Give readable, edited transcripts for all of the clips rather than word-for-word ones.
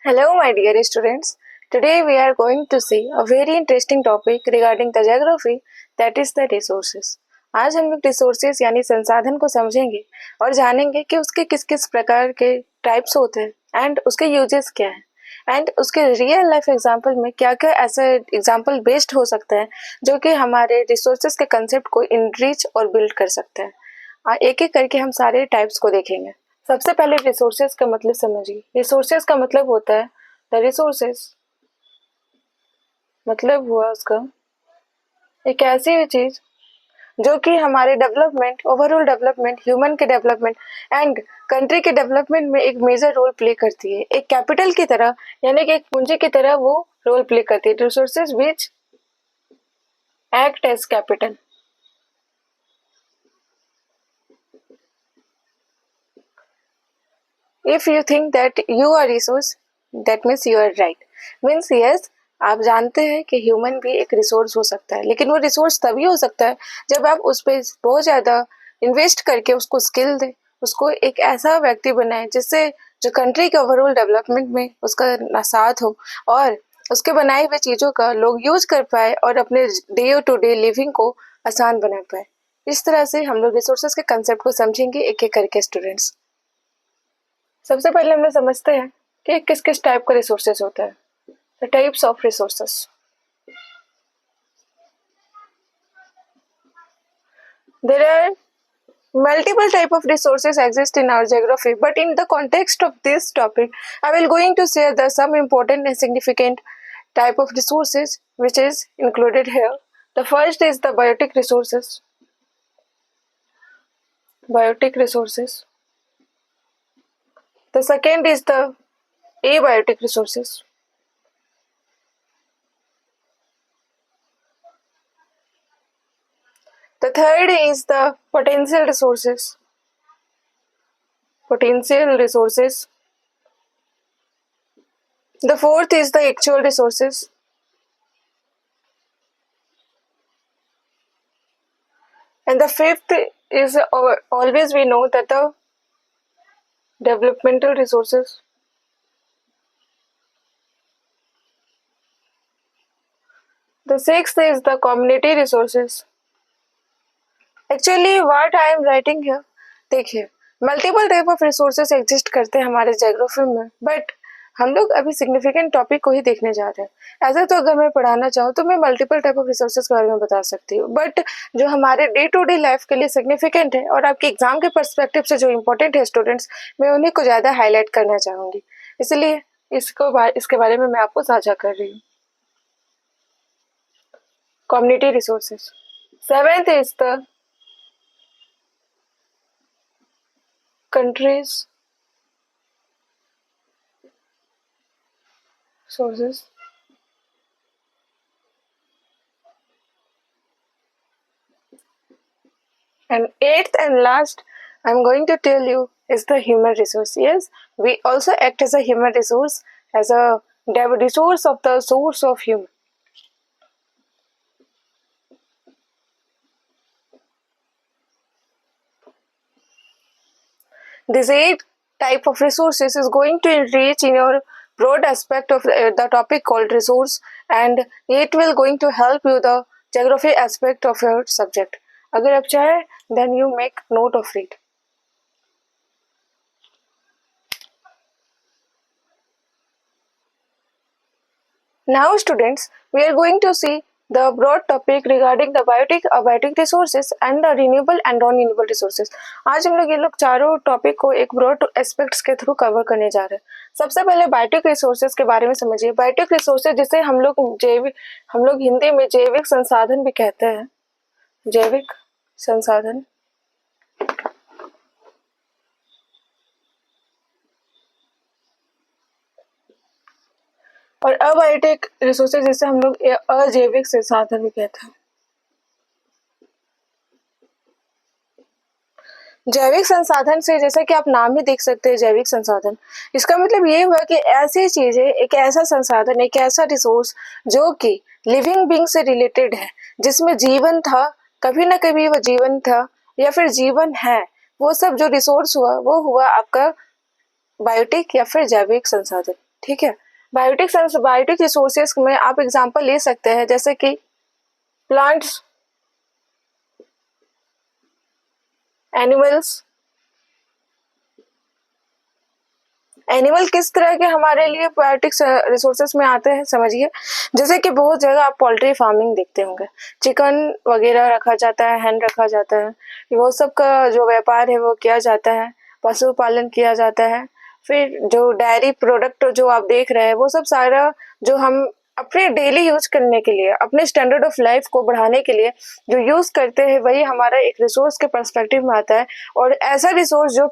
Hello, my dear students. Today we are going to see a very interesting topic regarding the geography, that is the resources. आज हम लोग resources यानी संसाधन को समझेंगे और जानेंगे कि उसके किस किस प्रकार के टाइप्स होते हैं एंड उसके यूजेस क्या है एंड उसके रियल लाइफ एग्जांपल में क्या क्या ऐसा एग्जांपल बेस्ड हो सकता है जो कि हमारे रिसोर्सेज के कंसेप्ट को इनरीच और बिल्ड कर सकते हैं। एक एक करके हम सारे टाइप्स को देखेंगे। सबसे पहले रिसोर्सेज का मतलब समझिए। रिसोर्सेज का मतलब होता है द रिसोर्सेज, मतलब हुआ उसका एक ऐसी चीज जो कि हमारे डेवलपमेंट, ओवरऑल डेवलपमेंट, ह्यूमन के डेवलपमेंट एंड कंट्री के डेवलपमेंट में एक मेजर रोल प्ले करती है। एक कैपिटल की तरह यानी कि एक पूंजी की तरह वो रोल प्ले करती है। Resources which act as capital. If you think that you are resource, that means you are right. Means yes, आप जानते हैं कि ह्यूमन भी एक रिसोर्स हो सकता है, लेकिन वो रिसोर्स तभी हो सकता है जब आप उस पर बहुत ज़्यादा इन्वेस्ट करके उसको स्किल दें, उसको एक ऐसा व्यक्ति बनाए जिससे जो कंट्री के ओवरऑल डेवलपमेंट में उसका साथ हो और उसके बनाए हुए चीज़ों का लोग यूज कर पाए और अपने डे टू डे लिविंग को आसान बना पाए। इस तरह से हम लोग रिसोर्सेज के कंसेप्ट को समझेंगे एक एक करके स्टूडेंट्स। सबसे पहले हम लोग समझते हैं कि किस किस टाइप का रिसोर्सेज होता है। The types of resources. There are multiple type of resources exist in our geography, but in the context of this topic I will going to share the some important and significant type of resources which is included here. The first is the biotic resources. The second is the abiotic resources. The third is the potential resources. The fourth is the actual resources. And the fifth is always we know that the developmental resources. The sixth is the community resources. Actually what I am writing here, देखिए multiple type of resources exist करते हैं हमारे geography में, but हम लोग अभी significant topic को ही देखने जा रहे हैं। ऐसा तो अगर मैं पढ़ाना चाहूँ तो मैं मल्टीपल टाइप ऑफ रिसोर्सेज के बारे में बता सकती हूँ, बट जो हमारे डे टू डे लाइफ के लिए सिग्निफिकेंट है और आपके एग्जाम के पर्सपेक्टिव से जो इम्पोर्टेंट है स्टूडेंट्स, मैं उन्हीं को ज़्यादा हाईलाइट करना चाहूँगी, इसलिए इसके बारे में मैं आपको साझा कर रही हूँ। Community resources. Seventh is the countries sources. And eighth and last I'm going to tell you is the human resource. Yes, we also act as a human resource, as a resource of the source of human. This 8 type of resources is going to enrich in your broad aspect of the topic called resource, and it will going to help you the geography aspect of your subject. अगर आप चाहे then you make note of it. Now students, we are going to see the broad topic regarding the biotic, abiotic resources and the renewable and non-renewable resources. आज हम लोग ये लोग चारों topic को एक ब्रॉड एस्पेक्ट्स के थ्रू कवर करने जा रहे हैं। सबसे पहले बायोटिक रिसोर्सेज के बारे में समझिए। बायोटिक रिसोर्सेज जिसे हम लोग हिंदी में जैविक संसाधन भी कहते हैं। जैविक संसाधन। और अबायोटिक रिसोर्सेज जिसे हम लोग अजैविक संसाधन भी कहते हैं। जैविक संसाधन से जैसा कि आप नाम ही देख सकते हैं जैविक संसाधन, इसका मतलब ये हुआ कि ऐसी चीजें, एक ऐसा संसाधन, एक ऐसा रिसोर्स जो कि लिविंग बीइंग से रिलेटेड है, जिसमें जीवन था, कभी ना कभी वो जीवन था या फिर जीवन है, वो सब जो रिसोर्स हुआ वो हुआ आपका बायोटिक या फिर जैविक संसाधन। ठीक है। बायोटिक रिसोर्सेस में आप एग्जांपल ले सकते हैं जैसे कि प्लांट्स, एनिमल्स। एनिमल किस तरह के हमारे लिए बायोटिक रिसोर्सेस में आते हैं समझिए। जैसे कि बहुत जगह आप पोल्ट्री फार्मिंग देखते होंगे, चिकन वगैरह रखा जाता है, हैन रखा जाता है, वो सब का जो व्यापार है वो किया जाता है, पशुपालन किया जाता है। फिर जो डेयरी प्रोडक्ट जो आप देख रहे हैं वो सब सारा जो हम अपने डेली यूज करने के लिए, अपने स्टैंडर्ड ऑफ लाइफ को बढ़ाने के लिए जो यूज करते हैं वही हमारा एक रिसोर्स के पर्सपेक्टिव में आता है। और ऐसा रिसोर्स जो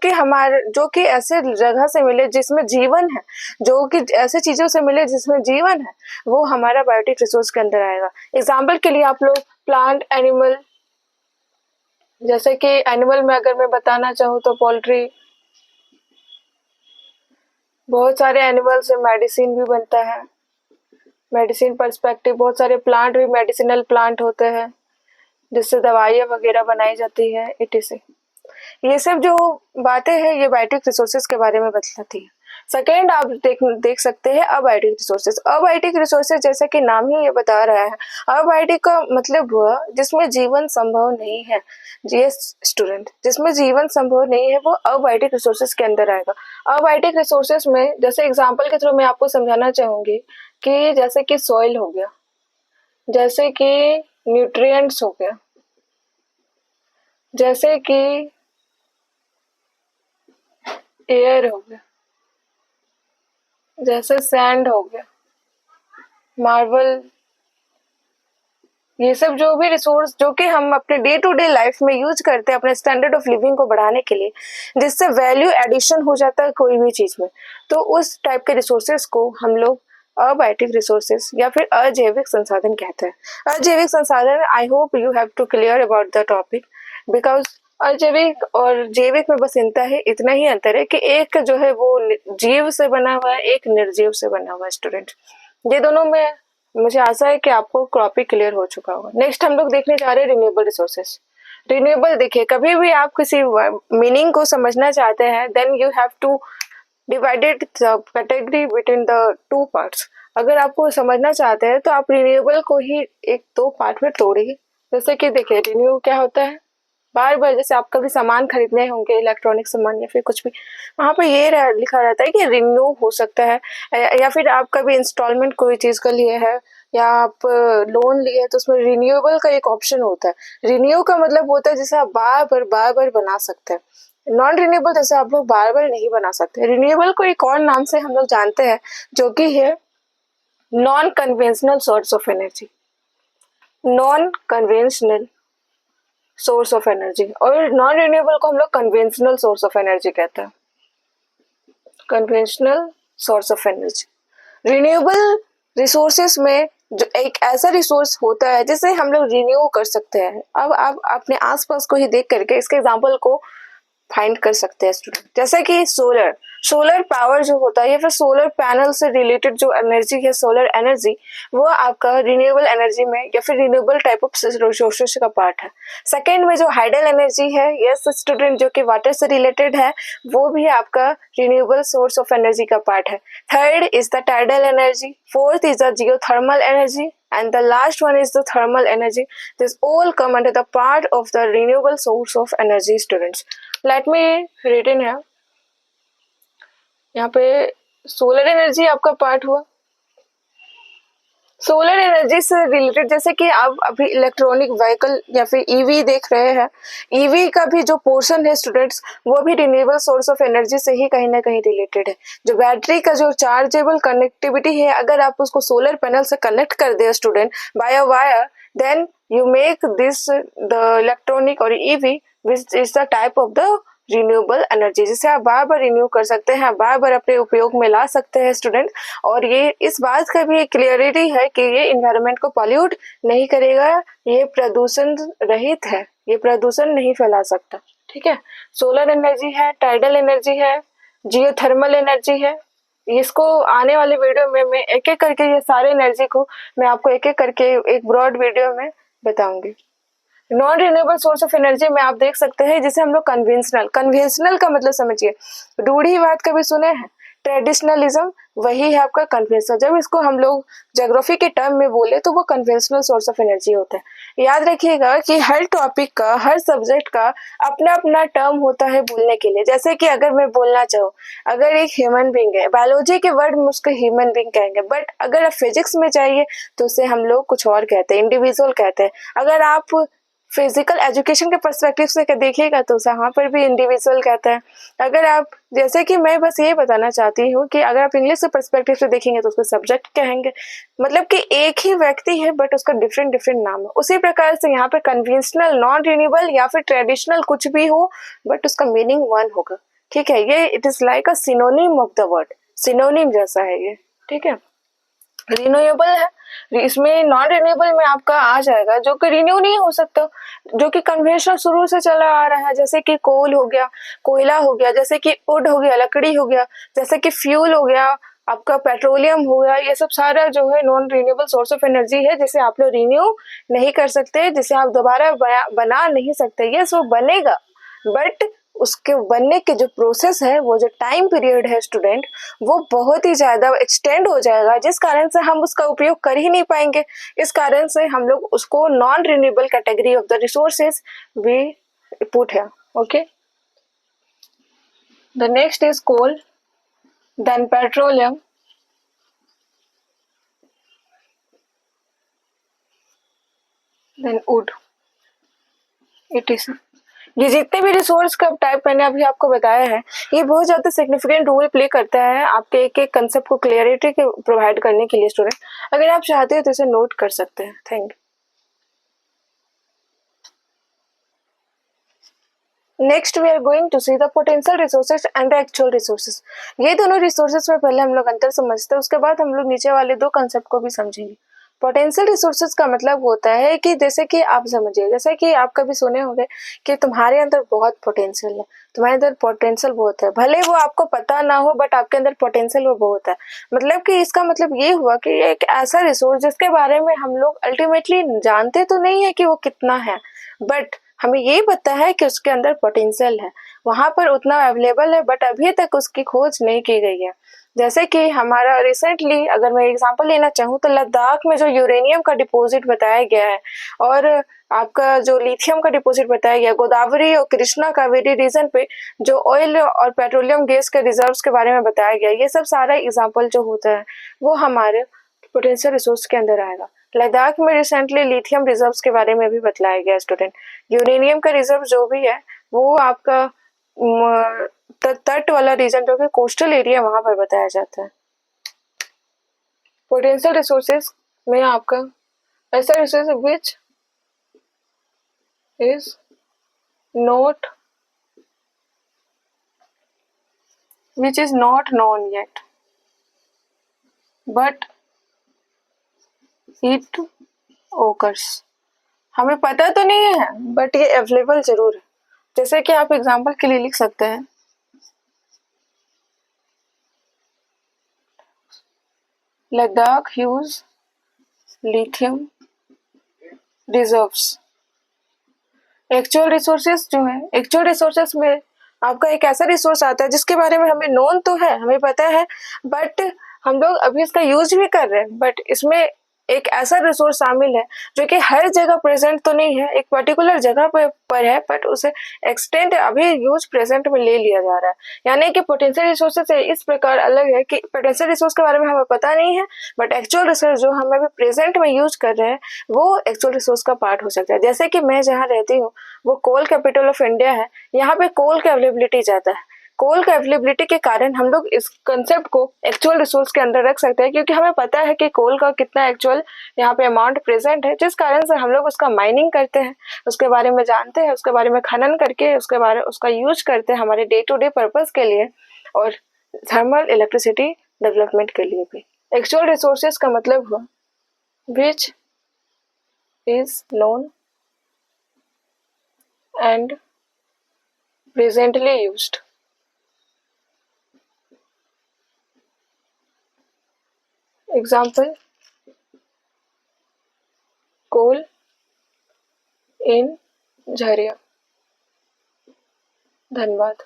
कि ऐसे जगह से मिले जिसमें जीवन है, जो कि ऐसे चीजों से मिले जिसमें जीवन है, वो हमारा बायोटिक रिसोर्स के अंदर आएगा। एग्जाम्पल के लिए आप लोग प्लांट, एनिमल, जैसे कि एनिमल में अगर मैं बताना चाहूँ तो पोल्ट्री, बहुत सारे एनिमल से मेडिसिन भी बनता है, मेडिसिन पर्सपेक्टिव बहुत सारे प्लांट भी मेडिसिनल प्लांट होते हैं जिससे दवाइयाँ वगैरह बनाई जाती है etc। ये सब जो बातें हैं ये बायोटिक रिसोर्सेज के बारे में बताती है। सेकेंड आप देख सकते हैं अबायोटिक रिसोर्सेज। अबायोटिक रिसोर्सेज जैसे कि नाम ही ये बता रहा है, अबायोटिक का मतलब हुआ जिसमें जीवन संभव नहीं है। स्टूडेंट, जिसमें जीवन संभव नहीं है वो अबायोटिक रिसोर्सेज के अंदर आएगा। अबायोटिक रिसोर्सेज में जैसे एग्जाम्पल के थ्रू मैं आपको समझाना चाहूंगी कि जैसे कि सॉइल हो गया, जैसे कि न्यूट्रिएंट्स हो गया, जैसे कि एयर हो गया, जैसे सैंड हो गया, मार्बल, ये सब जो भी रिसोर्स जो कि हम अपने डे टू डे लाइफ में यूज करते हैं अपने स्टैंडर्ड ऑफ लिविंग को बढ़ाने के लिए, जिससे वैल्यू एडिशन हो जाता है कोई भी चीज में, तो उस टाइप के रिसोर्सेज को हम लोग अबायोटिक रिसोर्सेज या फिर अजैविक संसाधन कहते हैं। अजैविक संसाधन, I hope you have to clear about the topic, because अजैविक और जैविक में बस इतना ही अंतर है कि एक जो है वो जीव से बना हुआ है, एक निर्जीव से बना हुआ है। स्टूडेंट, ये दोनों में मुझे आशा है कि आपको टॉपिक क्लियर हो चुका होगा। नेक्स्ट हम लोग देखने जा रहे हैं रिन्यूएबल रिसोर्सेज। रिन्यूएबल, देखिए कभी भी आप किसी मीनिंग को समझना चाहते हैं then you have to divided the category between the two parts. अगर आपको समझना चाहते हैं तो आप रिन्यूएबल को ही एक दो पार्ट में तोड़िए। जैसे कि देखिए रिन्यू क्या होता है, बार बार जैसे आप कभी सामान खरीदने होंगे, इलेक्ट्रॉनिक सामान या फिर कुछ भी, वहां पर ये लिखा रहता है कि रिन्यू हो सकता है। या फिर आप कभी इंस्टॉलमेंट कोई चीज का लिए है या आप लोन लिए है तो उसमें रिन्यूएबल का एक ऑप्शन होता है। रिन्यू का मतलब होता है जैसे आप बार बार बना सकते हैं। नॉन रिन्यूएबल जैसे आप लोग बार बार नहीं बना सकते। रिन्यूएबल को एक और नाम से हम लोग जानते हैं जो कि है non conventional source of energy. Non conventional source of energy, और नॉन रिन्यूएबल को हम लोग कन्वेंशनल सोर्स ऑफ एनर्जी कहते हैं। Conventional source of energy. Renewable resources में जो एक ऐसा रिसोर्स होता है जिसे हम लोग रिन्यू कर सकते हैं। अब आप अपने आसपास को ही देख करके इसके एग्जाम्पल को फाइंड कर सकते हैं स्टूडेंट। जैसे कि सोलर पावर जो होता है या फिर सोलर पैनल से रिलेटेड जो एनर्जी है, सोलर एनर्जी, वो आपका रिन्यूएबल एनर्जी में या फिर रिन्यूएबल टाइप ऑफ रिसोर्सेज का पार्ट है। सेकेंड में जो हाइडल एनर्जी है, यस स्टूडेंट, जो कि वाटर से रिलेटेड है, वो भी आपका रिन्यूएबल सोर्स ऑफ एनर्जी का पार्ट है। Third is the tidal energy, fourth is the geothermal energy, and the last one is the thermal energy. This all come under the part of the renewable source of energy, students. Let me read in here. यहाँ पे solar energy आपका part हुआ। Solar energy से related जैसे कि आप अभी electronic vehicle या फिर ईवी देख रहे हैं, ईवी का भी जो पोर्शन है स्टूडेंट्स वो भी रिन्यूएबल सोर्स ऑफ एनर्जी से ही कहीं ना कहीं रिलेटेड है। जो बैटरी का जो चार्जेबल कनेक्टिविटी है, अगर आप उसको सोलर पैनल से कनेक्ट कर दे student by a wire, then you make this the electronic और EV which is the type of the renewable energy, जिसे आप बार बार रिन्यू कर सकते हैं, बार बार अपने उपयोग में ला सकते हैं स्टूडेंट। और ये इस बात का भी एक क्लियरिटी है कि ये इन्वायरमेंट को पॉल्यूट नहीं करेगा, ये प्रदूषण रहित है, ये प्रदूषण नहीं फैला सकता। ठीक है, सोलर एनर्जी है, टाइडल एनर्जी है, जियोथर्मल एनर्जी है। इसको आने वाले वीडियो में मैं एक एक करके ये सारे एनर्जी को मैं आपको एक एक करके एक ब्रॉड वीडियो में बताऊंगी। Non renewable source of energy में आप देख सकते हैं जिसे हम लोग कन्वेंशनल का मतलब समझिए, रूढ़िवाद कभी सुने हैं? ट्रेडिशनलिज्म वही है आपका कन्वेंशनल। जब इसको हम लोग ज्योग्राफी के टर्म में बोले तो वो कन्वेंशनल सोर्स ऑफ एनर्जी होता है। याद रखिएगा कि हर टॉपिक का, हर सब्जेक्ट का अपना अपना टर्म होता है बोलने के लिए। जैसे कि अगर मैं बोलना चाहूँ, अगर एक ह्यूमन बींग है, बायोलॉजी के वर्ड में उसको ह्यूमन बींग कहेंगे, बट अगर आप फिजिक्स में जाइए तो उसे हम लोग कुछ और कहते हैं, इंडिविजुअल कहते हैं। अगर आप फिजिकल एजुकेशन के पर्सपेक्टिव से देखिएगा तो वहाँ पर भी इंडिविजुअल कहता है। अगर आप, जैसे कि मैं बस ये बताना चाहती हूँ कि अगर आप इंग्लिश के पर्सपेक्टिव से देखेंगे तो उसको सब्जेक्ट कहेंगे, मतलब कि एक ही व्यक्ति है बट उसका डिफरेंट डिफरेंट नाम है। उसी प्रकार से यहाँ पे कन्वेंशनल, नॉन रिन्यूएबल या फिर ट्रेडिशनल कुछ भी हो बट उसका मीनिंग वन होगा। ठीक है, ये it is like a synonym of the word, synonym जैसा है ये। ठीक है, रिन्यूएबल है, इसमें नॉन रिन्यूएबल में आपका आ जाएगा जो कि रिन्यू नहीं हो सकता, जो कि कन्वेंशनल शुरू से चला आ रहा है, जैसे कि कोल हो गया, कोयला हो गया, जैसे कि वुड हो गया, लकड़ी हो गया, जैसे कि फ्यूल हो गया, आपका पेट्रोलियम हो गया। ये सब सारा जो है non renewable source of energy है, जिसे आप लोग रिन्यू नहीं कर सकते, जिसे आप दोबारा बना नहीं सकते। यस, वो बनेगा बट उसके बनने के जो प्रोसेस है, वो जो टाइम पीरियड है स्टूडेंट, वो बहुत ही ज्यादा एक्सटेंड हो जाएगा, जिस कारण से हम उसका उपयोग कर ही नहीं पाएंगे। इस कारण से हम लोग उसको non renewable category of the resources we put है। Okay, the next is coal, then petroleum, then wood, it is. ये जितने भी रिसोर्स का टाइप मैंने अभी आपको बताया है, ये बहुत ज्यादा सिग्निफिकेंट रोल प्ले करता है आपके एक एक कंसेप्ट को क्लियरिटी के प्रोवाइड करने के लिए स्टूडेंट। अगर आप चाहते हैं तो इसे नोट कर सकते हैं। Thank you. Next we are going to see the potential resources and the actual resources. ये दोनों रिसोर्सेज में पहले हम लोग अंतर समझते हैं, उसके बाद हम लोग नीचे वाले दो कंसेप्ट को भी समझेंगे। पोटेंशियल रिसोर्सेज का मतलब होता है कि जैसे कि आप समझिए, जैसे कि आप कभी सुने होंगे कि तुम्हारे अंदर बहुत पोटेंशियल है, तुम्हारे अंदर पोटेंशियल बहुत है, भले वो आपको पता ना हो बट आपके अंदर पोटेंशियल वो बहुत है। मतलब कि इसका मतलब ये हुआ कि एक ऐसा रिसोर्स जिसके बारे में हम लोग अल्टीमेटली जानते तो नहीं है कि वो कितना है, बट हमें ये पता है कि उसके अंदर पोटेंशियल है, वहां पर उतना अवेलेबल है, बट अभी तक उसकी खोज नहीं की गई है। जैसे कि हमारा रिसेंटली, अगर मैं एग्जांपल लेना चाहूँ तो लद्दाख में जो यूरेनियम का डिपॉजिट बताया गया है, और आपका जो लिथियम का डिपॉजिट बताया गया, गोदावरी और कृष्णा कावेरी रीजन पे जो ऑयल और पेट्रोलियम गैस के रिजर्व्स के बारे में बताया गया, ये सब सारा एग्जाम्पल जो होता है वो हमारे पोटेंशियल रिसोर्स के अंदर आएगा। लद्दाख में रिसेंटली लिथियम रिजर्व्स के बारे में भी बताया गया स्टूडेंट। यूरेनियम का रिजर्व जो भी है वो आपका तट वाला रीजन, जो कि कोस्टल एरिया, वहां पर बताया जाता है। पोटेंशियल रिसोर्सेज में आपका ऐसा resource which is not known yet but it occurs। हमें पता तो नहीं है बट ये अवेलेबल जरूर है। जैसे कि आप एग्जांपल के लिए लिख सकते हैं, Ladakh huge lithium reserves. Actual resources जो है, एक्चुअल रिसोर्सेस में आपका एक ऐसा रिसोर्स आता है जिसके बारे में हमें नोन तो है, हमें पता है, बट हम लोग अभी इसका यूज भी कर रहे हैं, बट इसमें एक ऐसा रिसोर्स शामिल है जो कि हर जगह प्रेजेंट तो नहीं है, एक पर्टिकुलर जगह पर है, बट उसे एक्सटेंड अभी यूज प्रेजेंट में ले लिया जा रहा है। यानी कि पोटेंशियल रिसोर्सेज से इस प्रकार अलग है कि पोटेंशियल रिसोर्स के बारे में हमें पता नहीं है, बट एक्चुअल रिसोर्स जो हम अभी प्रेजेंट में यूज कर रहे हैं वो एक्चुअल रिसोर्स का पार्ट हो सकता है। जैसे कि मैं जहाँ रहती हूँ वो कोल कैपिटल ऑफ इंडिया है, यहाँ पे कोल का अवेलेबिलिटी ज्यादा है। कोल का अवेलेबिलिटी के कारण हम लोग इस कंसेप्ट को एक्चुअल रिसोर्स के अंदर रख सकते हैं, क्योंकि हमें पता है कि कोल का कितना एक्चुअल यहाँ पे अमाउंट प्रेजेंट है, जिस कारण से हम लोग उसका माइनिंग करते हैं, उसके बारे में जानते हैं, उसके बारे में खनन करके उसका यूज करते हैं हमारे डे टू डे पर्पज के लिए और थर्मल इलेक्ट्रिसिटी डेवलपमेंट के लिए भी। एक्चुअल रिसोर्सेज का मतलब हुआ which is known and presently used. Example, coal in Jharia. धन्यवाद।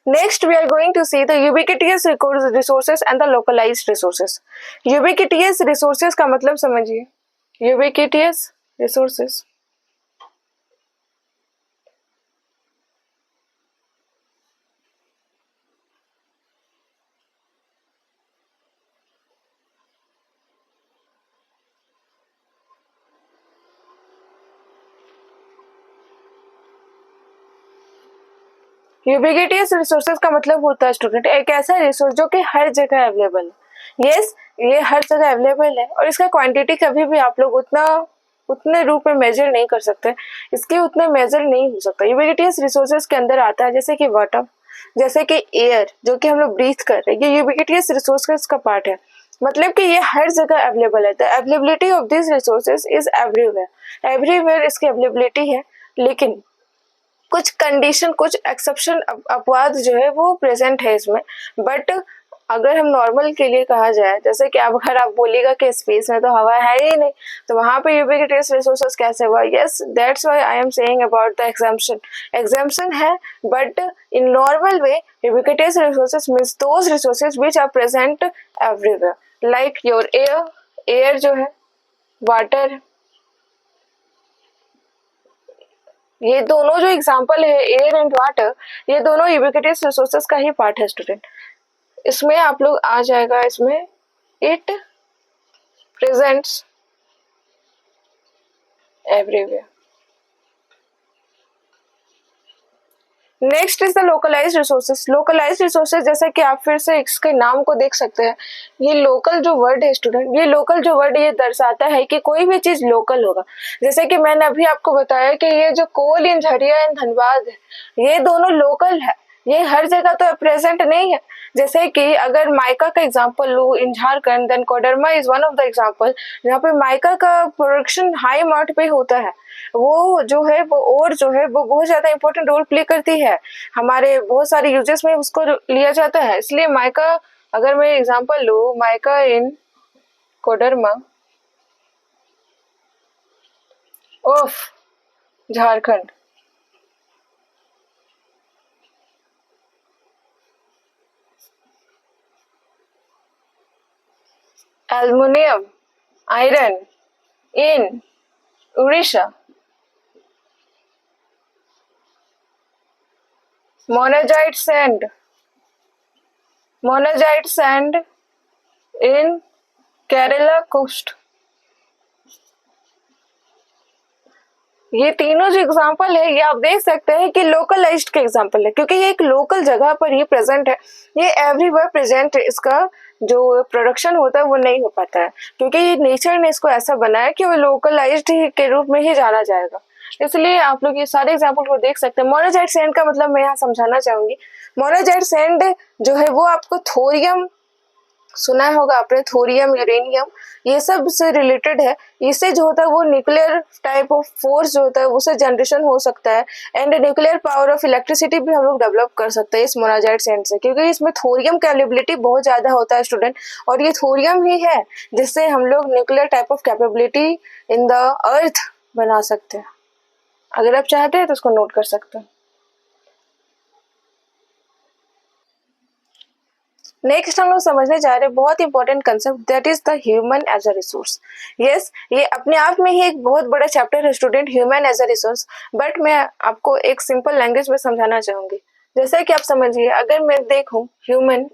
Next, we are going to see the ubiquitous resources and the localized resources. Ubiquitous resources का मतलब समझिए. Ubiquitous resources. यूबिक्विटियस रिसोर्सेज का मतलब होता है स्टूडेंट एक ऐसा रिसोर्स जो कि हर जगह अवेलेबल है. यस, ये हर जगह अवेलेबल है और इसका क्वांटिटी कभी भी आप लोग उतने रूप में मेजर नहीं कर सकते. इसके उतने मेजर नहीं हो सकता. यूबिक्विटियस रिसोर्सेज के अंदर आता है जैसे कि वाटर, जैसे कि एयर जो कि हम लोग ब्रीथ कर रहे हैं, ये यूबिक्विटियस रिसोर्सेज का पार्ट है. मतलब कि ये हर जगह अवेलेबल है. The availability of this resources is everywhere. Everywhere इसकी अवेलेबिलिटी है, लेकिन कुछ कंडीशन, कुछ एक्सेप्शन, अपवाद जो है वो प्रेजेंट है इसमें. बट अगर हम नॉर्मल के लिए कहा जाए, जैसे कि अब अगर आप बोलिएगा कि स्पेस में तो हवा है ही नहीं, तो वहां पे यूबिक्विटियस रिसोर्सेज कैसे हुआ? Yes, that's why I am saying about the exemption. Exemption है, but in normal way ubiquitous resources means those resources which are present everywhere, like your air. Air जो है, वाटर, ये दोनों जो एग्जाम्पल है एयर एंड वाटर, ये दोनों यूबिक्विटियस resources का ही पार्ट है स्टूडेंट. इसमें आप लोग आ जाएगा, इसमें it presents everywhere. Next is the localized resources. Localized resources जैसे कि आप फिर से इसके नाम को देख सकते हैं. ये लोकल जो वर्ड है स्टूडेंट, ये लोकल जो वर्ड ये दर्शाता है कि कोई भी चीज लोकल होगा. जैसे कि मैंने अभी आपको बताया कि ये जो कोल इन झरिया एंड धनबाद है, ये दोनों लोकल है. ये हर जगह तो प्रेजेंट नहीं है. जैसे कि अगर माइका का एग्जांपल लूं in Jharkhand, then Koderma is one of the example जहाँ पे माइका का प्रोडक्शन हाई अमाउंट पे होता है. वो जो है वो और जो है वो बहुत ज्यादा इंपॉर्टेंट रोल प्ले करती है. हमारे बहुत सारे यूजेस में उसको लिया जाता है. इसलिए माइका, अगर मैं एग्जांपल लूं mica in Koderma of Jharkhand, aluminium, iron in Orissa, monazite sand in Kerala coast. ये तीनों जो एग्जांपल है ये आप देख सकते हैं कि लोकलाइज्ड के एग्जांपल है, क्योंकि ये एक लोकल जगह पर ही प्रेजेंट है. ये एवरीवेयर प्रेजेंट है. इसका जो प्रोडक्शन होता है वो नहीं हो पाता है, क्योंकि ये नेचर ने इसको ऐसा बनाया कि वो लोकलाइज्ड के रूप में ही जाना जाएगा. इसलिए आप लोग ये सारे एग्जाम्पल को देख सकते हैं. मोनाजाइट सैंड का मतलब मैं यहाँ समझाना चाहूंगी. मोनाजाइट सैंड जो है वो आपको थोरियम सुना होगा आपने, थोरियम, यूरेनियम, ये सब से रिलेटेड है. इससे जो होता है वो न्यूक्लियर टाइप ऑफ फोर्स जो होता है उससे जनरेशन हो सकता है, and nuclear power of electricity भी हम लोग डेवलप कर सकते हैं इस मोनाजाइट सैंड से, क्योंकि इसमें थोरियम का अवेलेबिलिटी बहुत ज्यादा होता है स्टूडेंट. और ये थोरियम ही है जिससे हम लोग nuclear type of capability in the earth बना सकते हैं. अगर आप चाहते हैं तो उसको नोट कर सकते हैं. नेक्स्ट हम लोग समझने जा रहे हैं बहुत important concept, that is the human as a resource. Yes, ये अपने आप में ही एक बहुत बड़ा चैप्टर है student, human as a resource. But मैं आपको एक सिंपल लैंग्वेज में समझाना चाहूंगी. जैसे कि आप समझिए, अगर मैं देखूं ह्यूमन,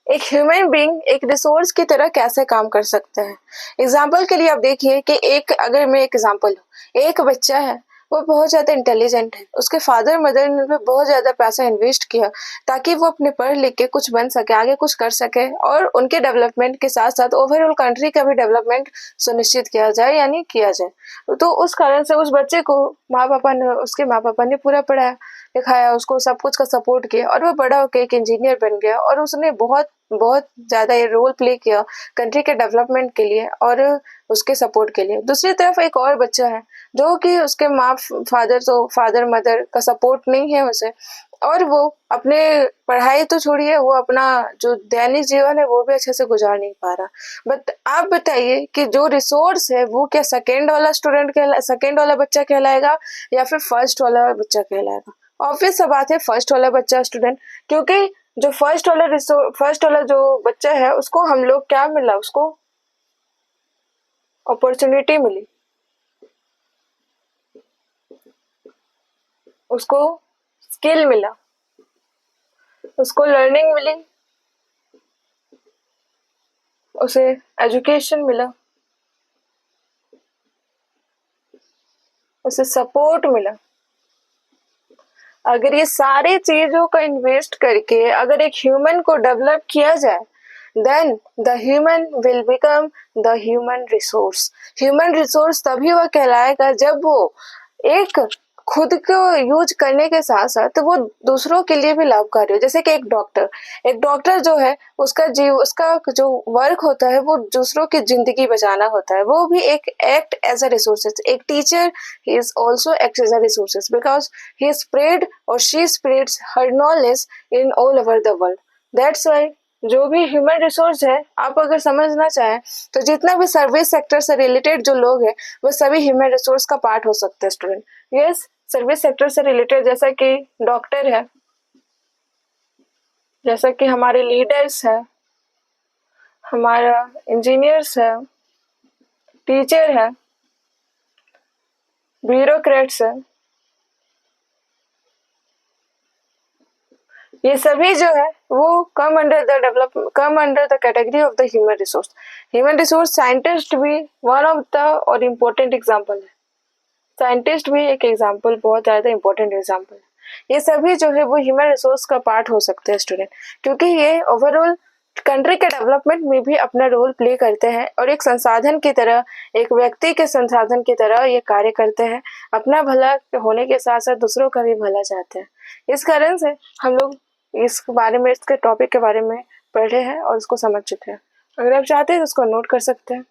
एक ह्यूमन बीइंग एक रिसोर्स की तरह कैसे काम कर सकता है. एग्जाम्पल के लिए आप देखिए कि अगर मैं एक एग्जाम्पल लूं, एक बच्चा है, वो बहुत ज्यादा इंटेलिजेंट है. उसके फादर मदर ने बहुत ज्यादा पैसा इन्वेस्ट किया ताकि वो अपने पढ़ लिख के कुछ बन सके, आगे कुछ कर सके, और उनके डेवलपमेंट के साथ साथ ओवरऑल कंट्री का भी डेवलपमेंट सुनिश्चित किया जाए, यानी किया जाए. तो उस कारण से उस बच्चे को उसके माँ पापा ने पूरा पढ़ाया लिखाया, उसको सब कुछ का सपोर्ट किया, और वो बड़ा होकर एक इंजीनियर बन गया, और उसने बहुत बहुत ज़्यादा ये रोल प्ले किया कंट्री के डेवलपमेंट के लिए और उसके सपोर्ट के लिए। दूसरी तरफ एक और बच्चा है जो कि उसके फादर मदर का सपोर्ट नहीं है उसे, और वो अपने पढ़ाई तो छोड़िए, वो अपना जो दैनिक जीवन है वो भी अच्छे से गुजार नहीं पा रहा। बट आप बताइए कि जो रिसोर्स है वो क्या सेकेंड वाला बच्चा कहलाएगा या फिर फर्स्ट वाला बच्चा कहलाएगा? ऑब्वियस सा बात है फर्स्ट वाला बच्चा स्टूडेंट, क्योंकि जो फर्स्ट वाला जो बच्चा है उसको हम लोग क्या मिला, उसको अपॉर्चुनिटी मिली, उसको स्किल मिला, उसको लर्निंग मिली, उसे एजुकेशन मिला, उसे सपोर्ट मिला। अगर ये सारी चीजों का इन्वेस्ट करके अगर एक ह्यूमन को डेवलप किया जाए, then the human will become the human resource. Human resource तभी वह कहलाएगा जब वो एक खुद को यूज करने के साथ साथ वो दूसरों के लिए भी लाभकारी हो। जैसे कि एक डॉक्टर जो है उसका जो वर्क होता है वो दूसरों की जिंदगी बचाना होता है, वो भी एक एक्ट एज अ रिसोर्सेज। एक teacher he is also act as a resources because he spread और she spreads her knowledge in all over the world. That's why जो भी ह्यूमन रिसोर्स है, आप अगर समझना चाहें तो जितना भी सर्विस सेक्टर से रिलेटेड जो लोग हैं वो सभी ह्यूमन रिसोर्स का पार्ट हो सकते हैं स्टूडेंट। यस, सर्विस सेक्टर से रिलेटेड जैसा कि डॉक्टर है, जैसा कि हमारे लीडर्स है, हमारा इंजीनियर्स है, टीचर है, ब्यूरोक्रेट्स है, ये सभी जो है वो come under the category of the human resource. Human resource scientist भी वन ऑफ द और इम्पोर्टेंट एग्जाम्पल है। साइंटिस्ट भी एक एग्जाम्पल, बहुत ज़्यादा इम्पोर्टेंट एग्जाम्पल है। ये सभी जो है वो ह्यूमन रिसोर्स का पार्ट हो सकते हैं स्टूडेंट, क्योंकि ये ओवरऑल कंट्री के डेवलपमेंट में भी अपना रोल प्ले करते हैं और एक संसाधन की तरह, एक व्यक्ति के संसाधन की तरह ये कार्य करते हैं। अपना भला होने के साथ साथ दूसरों का भी भला चाहते हैं। इस कारण से हम लोग इसके टॉपिक के बारे में पढ़े हैं और इसको समझ चुके हैं। अगर आप चाहते हैं तो उसको नोट कर सकते हैं।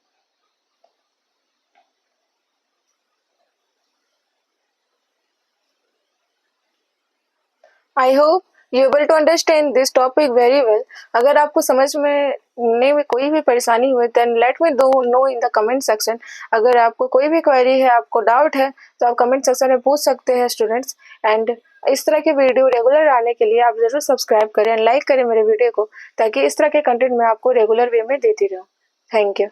I hope you able to understand this topic very well. अगर आपको समझने में कोई भी परेशानी हुई then let me know in the comment section. अगर आपको कोई भी क्वेरी है, आपको डाउट है, तो आप कमेंट सेक्शन में पूछ सकते हैं स्टूडेंट्स। एंड इस तरह के वीडियो रेगुलर आने के लिए आप जरूर सब्सक्राइब करें एंड लाइक करें मेरे वीडियो को, ताकि इस तरह के कंटेंट मैं आपको रेगुलर वे में देती रहूँ। Thank you.